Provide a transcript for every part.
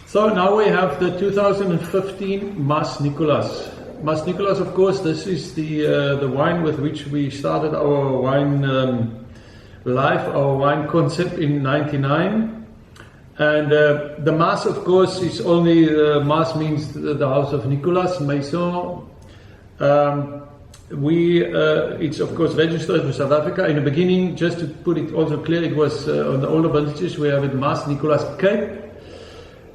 So now we have the 2015 Mas Nicolas. Mas Nicolas, of course, this is the wine with which we started our wine life, our wine concept in '99. And the Mas, of course, is only, Mas means the house of Nicolas, Maison. It's of course registered in South Africa. In the beginning, just to put it also clear, it was on the older vintages, we have it Mas Nicolas Cape.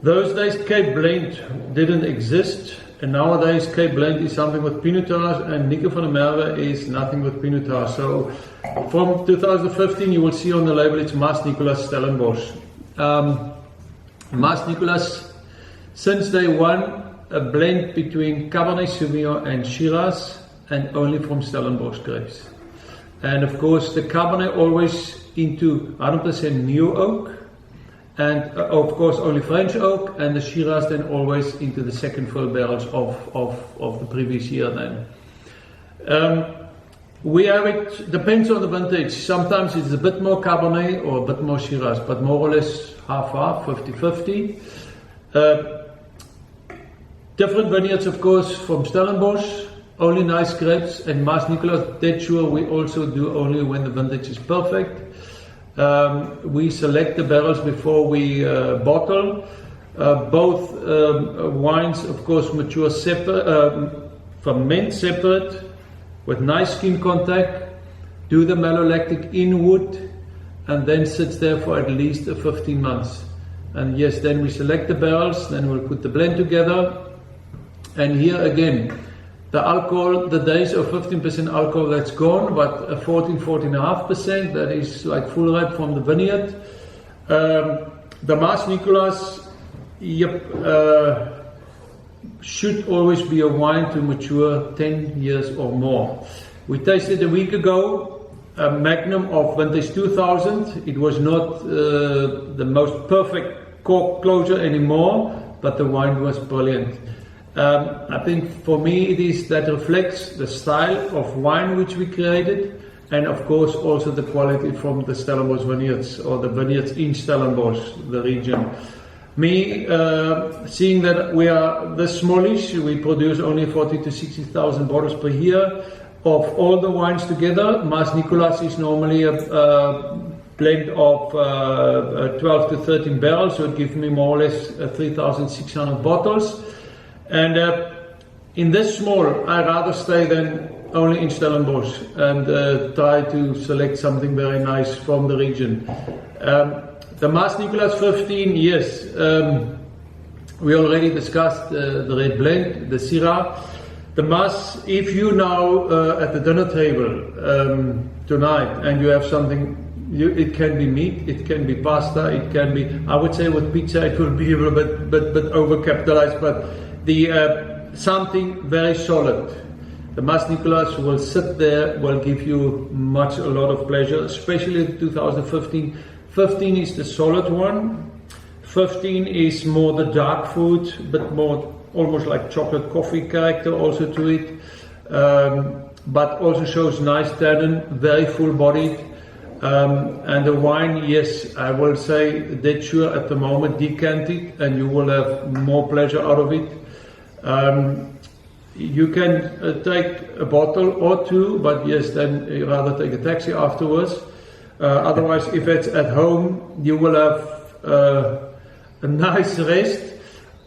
Those days Cape Blend didn't exist, and nowadays Cape Blend is something with Pinotage, and Nico van der Merwe is nothing with Pinotage. So from 2015 you will see on the label it's Mas Nicolas Stellenbosch. Mas Nicolas, since day one, a blend between Cabernet Sauvignon and Shiraz, and only from Stellenbosch grapes. And of course the Cabernet always into 100% new oak, and of course only French oak, and the Shiraz then always into the second fill barrels of the previous year then. We have it, depends on the vintage. Sometimes it's a bit more Cabernet or a bit more Shiraz, but more or less half-half, 50-50. Different vineyards, of course, from Stellenbosch, only nice grapes, and Mas Nicolas, dead sure we also do only when the vintage is perfect. We select the barrels before we bottle. Both wines, of course, mature separate, ferment separate, with nice skin contact, do the malolactic in wood, and then sits there for at least 15 months. And yes, then we select the barrels, then we'll put the blend together. And here again, the alcohol, the days of 15% alcohol, that's gone, but 14.5%, that is like full ripe from the vineyard. The Mas Nicolas, should always be a wine to mature 10 years or more. We tasted a week ago a Magnum of vintage 2000. It was not the most perfect cork closure anymore, but the wine was brilliant. I think for me it is that reflects the style of wine which we created, and of course also the quality from the Stellenbosch vineyards, or the vineyards in Stellenbosch, the region. Me, seeing that we are this smallish, we produce only 40 to 60,000 bottles per year. Of all the wines together, Mas Nicolas is normally a blend of 12 to 13 barrels, so it gives me more or less 3,600 bottles. And in this small, I rather stay than only in Stellenbosch and try to select something very nice from the region. The Mas Nicolas 15, yes, we already discussed the red blend, the Syrah. The Mas, if you now at the dinner table tonight and you have something, it can be meat, it can be pasta, it can be, I would say with pizza it will be a little bit overcapitalized, but the something very solid. The Mas Nicolas will sit there, will give you a lot of pleasure, especially in 2015. 15 is the solid one. 15 is more the dark fruit, but more almost like chocolate coffee character also to it, but also shows nice tannin, very full bodied. And the wine, yes, I will say dead sure at the moment, decant it and you will have more pleasure out of it. You can take a bottle or two, but yes, then you rather take a taxi afterwards. Otherwise, if it's at home, you will have a nice rest.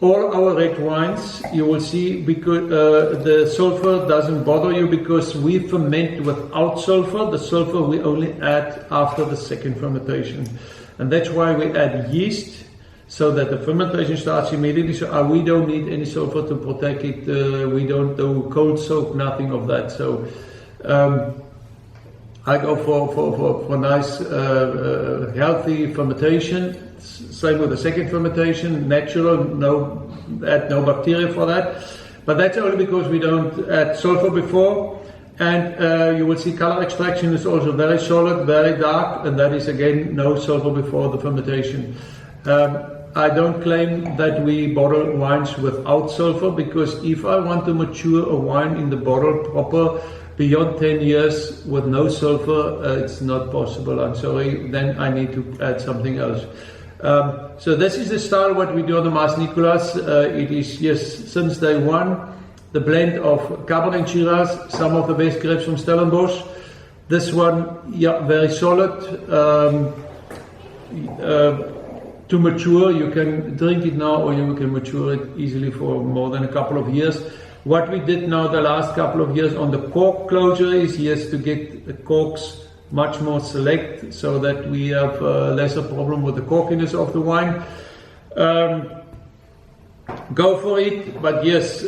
All our red wines, you will see, because the sulfur doesn't bother you, because we ferment without sulfur. The sulfur we only add after the second fermentation. And that's why we add yeast, so that the fermentation starts immediately. So we don't need any sulfur to protect it. We don't do cold soak, nothing of that. So I go for nice healthy fermentation. Same with the second fermentation, natural, add no bacteria for that. But that's only because we don't add sulfur before. And you will see color extraction is also very solid, very dark, and that is again no sulfur before the fermentation. I don't claim that we bottle wines without sulfur, because if I want to mature a wine in the bottle proper beyond 10 years with no sulfur, it's not possible, I'm sorry, then I need to add something else. So this is the style what we do on the Mas Nicolas. It is, yes, since day one, the blend of Cabernet and Shiraz, some of the best grapes from Stellenbosch. This one, yeah, very solid. To mature, you can drink it now or you can mature it easily for more than a couple of years. What we did now the last couple of years on the cork closure is, yes, to get the corks much more select so that we have lesser problem with the corkiness of the wine. Go for it, but yes,